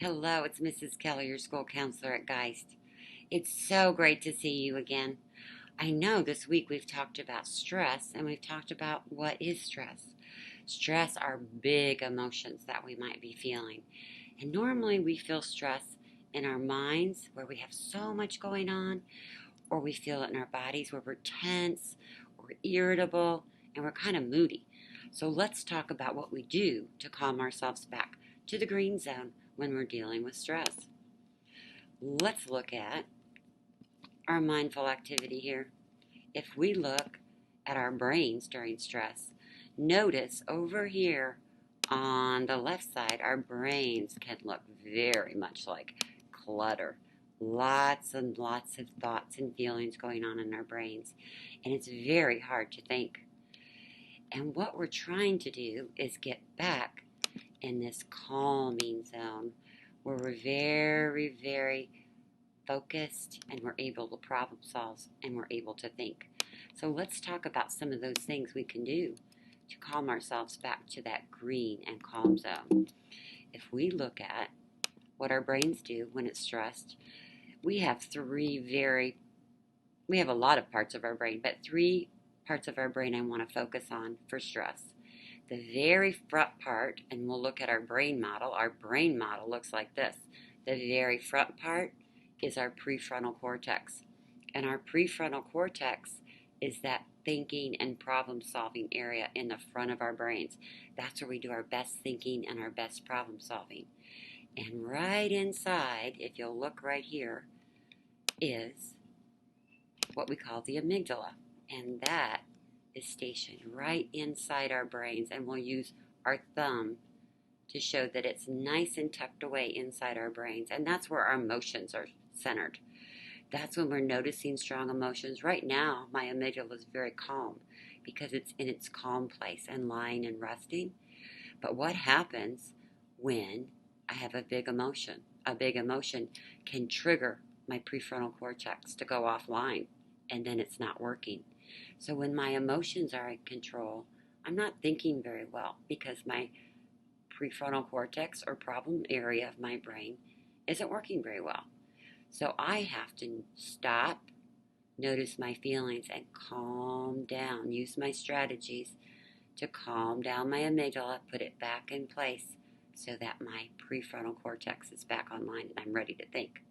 Hello, it's Mrs. Kelly, your school counselor at Geist. It's so great to see you again. I know this week we've talked about stress and we've talked about what is stress. Stress are big emotions that we might be feeling. And normally we feel stress in our minds where we have so much going on, or we feel it in our bodies where we're tense or irritable and we're kind of moody. So let's talk about what we do to calm ourselves back to the green zone when we're dealing with stress. Let's look at our mindful activity here. If we look at our brains during stress, notice over here on the left side, our brains can look very much like clutter. Lots and lots of thoughts and feelings going on in our brains, and it's very hard to think. And what we're trying to do is get back in this calming zone where we're very, very focused and we're able to problem solve and we're able to think. So let's talk about some of those things we can do to calm ourselves back to that green and calm zone. If we look at what our brains do when it's stressed, we have a lot of parts of our brain, but three parts of our brain I want to focus on for stress. The very front part, and we'll look at our brain model. Our brain model looks like this. The very front part is our prefrontal cortex. And our prefrontal cortex is that thinking and problem solving area in the front of our brains. That's where we do our best thinking and our best problem solving. And right inside, if you'll look right here, is what we call the amygdala. And that is stationed right inside our brains, and we'll use our thumb to show that it's nice and tucked away inside our brains, and that's where our emotions are centered. That's when we're noticing strong emotions. Right now, my amygdala is very calm because it's in its calm place and lying and resting. But what happens when I have a big emotion? A big emotion can trigger my prefrontal cortex to go offline, and then it's not working. So when my emotions are in control, I'm not thinking very well because my prefrontal cortex or problem area of my brain isn't working very well. So I have to stop, notice my feelings, and calm down. Use my strategies to calm down my amygdala, put it back in place so that my prefrontal cortex is back online and I'm ready to think.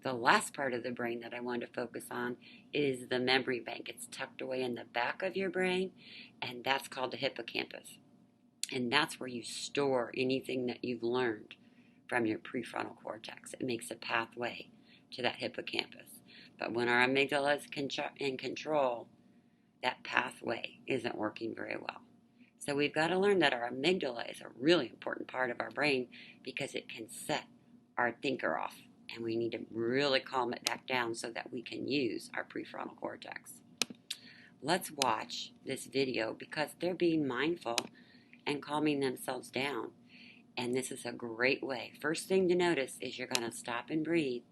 The last part of the brain that I want to focus on is the memory bank. It's tucked away in the back of your brain, and that's called the hippocampus. And that's where you store anything that you've learned from your prefrontal cortex. It makes a pathway to that hippocampus. But when our amygdala is in control, that pathway isn't working very well. So we've got to learn that our amygdala is a really important part of our brain because it can set our thinker off. And we need to really calm it back down so that we can use our prefrontal cortex. Let's watch this video because they're being mindful and calming themselves down. And this is a great way. First thing to notice is you're going to stop and breathe,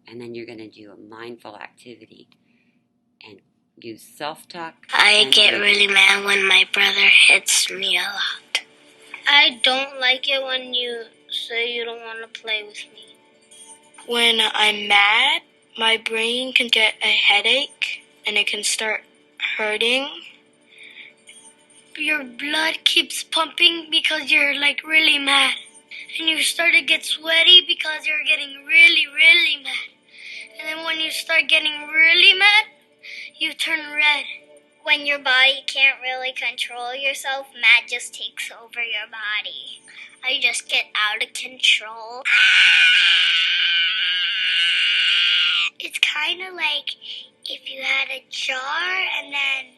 and then you're going to do a mindful activity and use self-talk. I get really mad when my brother hits me a lot. I don't like it when you say you don't want to play with me. When I'm mad, my brain can get a headache and it can start hurting. Your blood keeps pumping because you're like really mad. And you start to get sweaty because you're getting really, really mad. And then when you start getting really mad, you turn red. When your body can't really control yourself, mad just takes over your body. I just get out of control. It's kind of like if you had a jar and then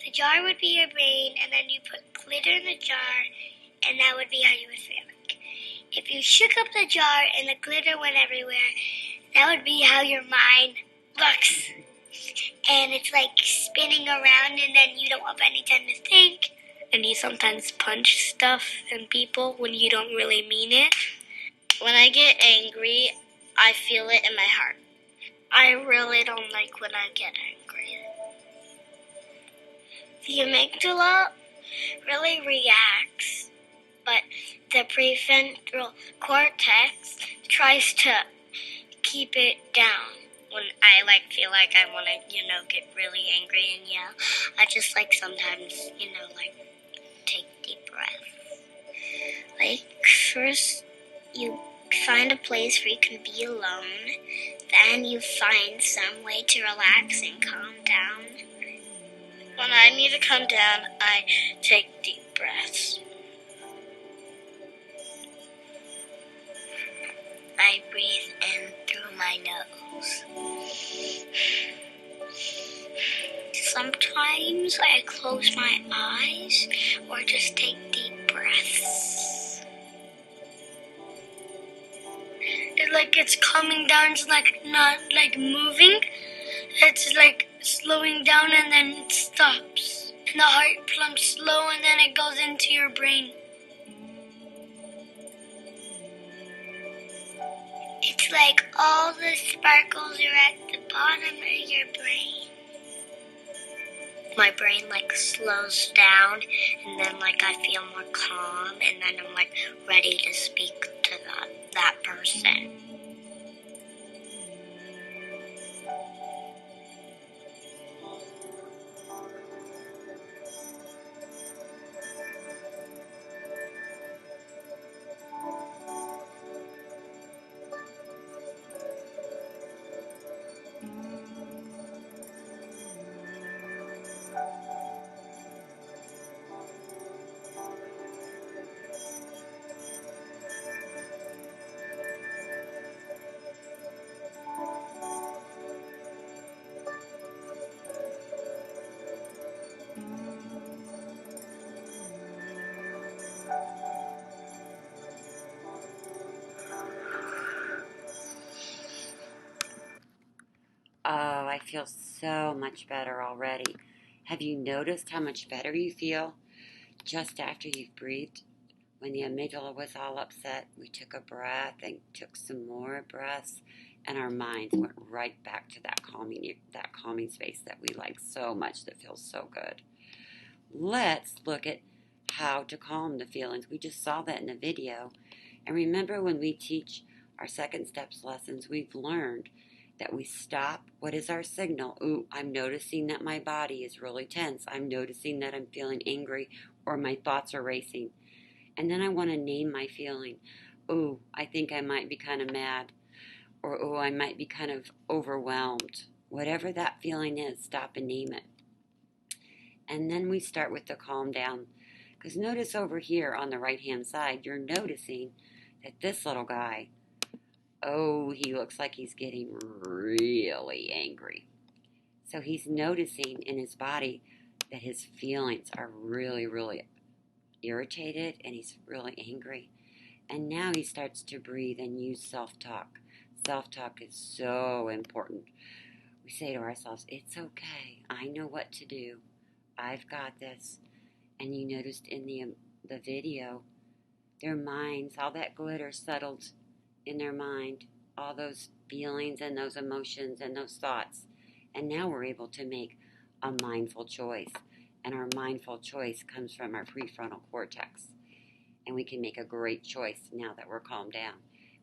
the jar would be your brain and then you put glitter in the jar and that would be how you would feel like. If you shook up the jar and the glitter went everywhere, that would be how your mind looks. And it's like spinning around and then you don't have any time to think. And you sometimes punch stuff and people when you don't really mean it. When I get angry, I feel it in my heart. I really don't like when I get angry. The amygdala really reacts, but the prefrontal cortex tries to keep it down. When I feel like I want to, get really angry and yell, I just sometimes, take deep breaths. First you find a place where you can be alone, then you find some way to relax and calm down. When I need to calm down, I take deep breaths. I breathe in through my nose. Sometimes I close my eyes or just take deep breaths. It's calming down, it's not moving. It's slowing down and then it stops. And the heart pumps slow and then it goes into your brain. It's like all the sparkles are at the bottom of your brain. My brain slows down and then I feel more calm and then I'm ready to speak to that person. Oh, I feel so much better already. Have you noticed how much better you feel just after you've breathed? When the amygdala was all upset, we took a breath and took some more breaths, and our minds went right back to that calming space that we like so much, that feels so good. Let's look at how to calm the feelings. We just saw that in the video. And remember, when we teach our second steps lessons, we've learned that we stop. What is our signal? Ooh, I'm noticing that my body is really tense. I'm noticing that I'm feeling angry or my thoughts are racing. And then I want to name my feeling. Ooh, I think I might be kind of mad. Or, ooh, I might be kind of overwhelmed. Whatever that feeling is, stop and name it. And then we start with the calm down. Because notice over here on the right-hand side, you're noticing that this little guy, oh, he looks like he's getting really angry. So he's noticing in his body that his feelings are really, really irritated and he's really angry. And now he starts to breathe and use self-talk. Self-talk is so important. We say to ourselves, it's okay. I know what to do. I've got this. And you noticed in the video, their minds, all that glitter settled in their mind, all those feelings and those emotions and those thoughts. And now we're able to make a mindful choice. And our mindful choice comes from our prefrontal cortex. And we can make a great choice now that we're calmed down.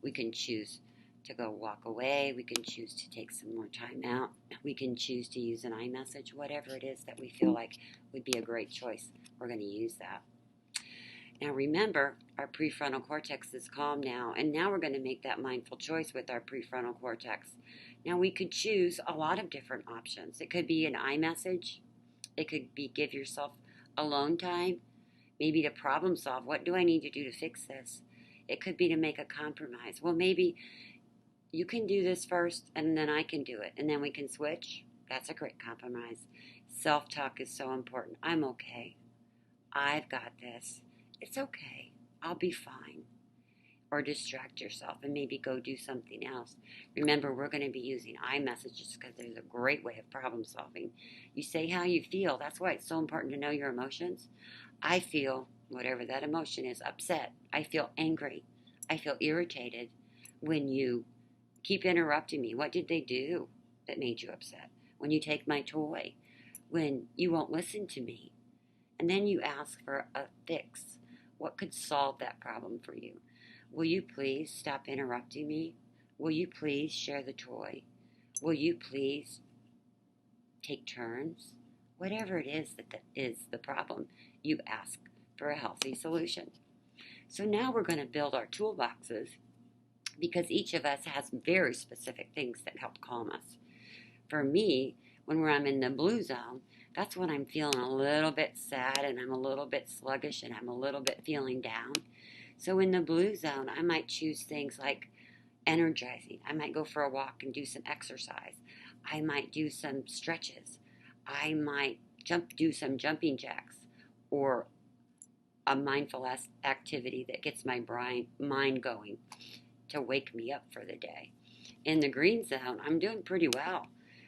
We can choose to go walk away. We can choose to take some more time out. We can choose to use an iMessage, whatever it is that we feel like would be a great choice. We're going to use that. Now remember, our prefrontal cortex is calm now, and now we're going to make that mindful choice with our prefrontal cortex. Now we could choose a lot of different options. It could be an iMessage. It could be give yourself alone time, maybe to problem solve. What do I need to do to fix this? It could be to make a compromise. Well, maybe you can do this first and then I can do it, and then we can switch. That's a great compromise. Self-talk is so important. I'm okay. I've got this. It's okay. I'll be fine. Or distract yourself and maybe go do something else. Remember, we're going to be using iMessages because there's a great way of problem solving. You say how you feel. That's why it's so important to know your emotions. I feel, whatever that emotion is, upset. I feel angry. I feel irritated when you keep interrupting me. What did they do that made you upset? When you take my toy, when you won't listen to me. And then you ask for a fix. What could solve that problem for you? Will you please stop interrupting me? Will you please share the toy? Will you please take turns? Whatever it is that is the problem, you ask for a healthy solution. So now we're going to build our toolboxes because each of us has very specific things that help calm us. For me, when I'm in the blue zone, that's when I'm feeling a little bit sad and I'm a little bit sluggish and I'm a little bit feeling down. So in the blue zone, I might choose things like energizing. I might go for a walk and do some exercise. I might do some stretches. I might do some jumping jacks or a mindful activity that gets my mind going to wake me up for the day. In the green zone, I'm doing pretty well.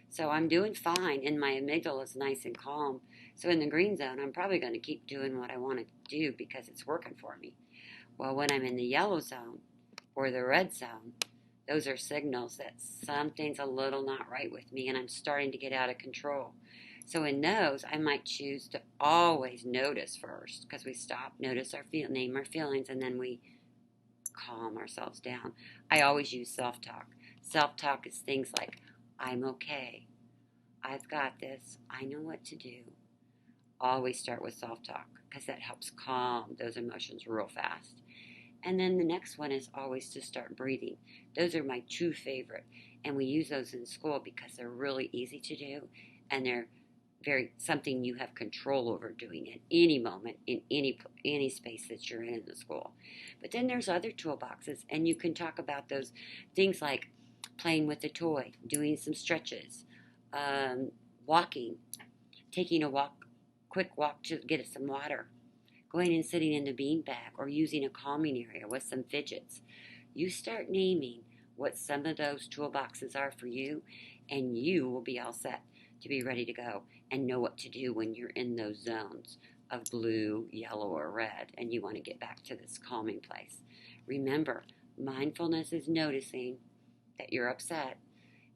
So I'm doing fine and my amygdala is nice and calm. So in the green zone, I'm probably going to keep doing what I want to do because it's working for me. Well, when I'm in the yellow zone or the red zone, those are signals that something's a little not right with me and I'm starting to get out of control. So in those, I might choose to always notice first because we stop, notice name our feelings, and then we calm ourselves down. I always use self-talk. Self-talk is things like, I'm okay. I've got this. I know what to do. Always start with self-talk because that helps calm those emotions real fast. And then the next one is always to start breathing. Those are my two favorite. And we use those in school because they're really easy to do and they're very something you have control over doing at any moment in any space that you're in the school. But then there's other toolboxes and you can talk about those things like playing with a toy, doing some stretches, walking, taking a quick walk to get some water, going and sitting in the beanbag or using a calming area with some fidgets. You start naming what some of those toolboxes are for you and you will be all set to be ready to go and know what to do when you're in those zones of blue, yellow, or red and you want to get back to this calming place. Remember, mindfulness is noticing that you're upset,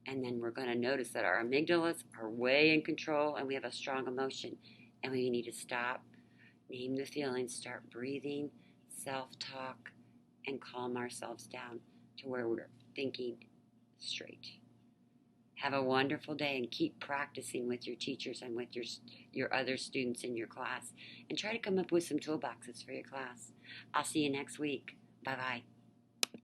and then we're going to notice that our amygdalas are way in control and we have a strong emotion and we need to stop, name the feelings, start breathing, self-talk, and calm ourselves down to where we're thinking straight. Have a wonderful day and keep practicing with your teachers and with your other students in your class and try to come up with some toolboxes for your class. I'll see you next week. Bye-bye.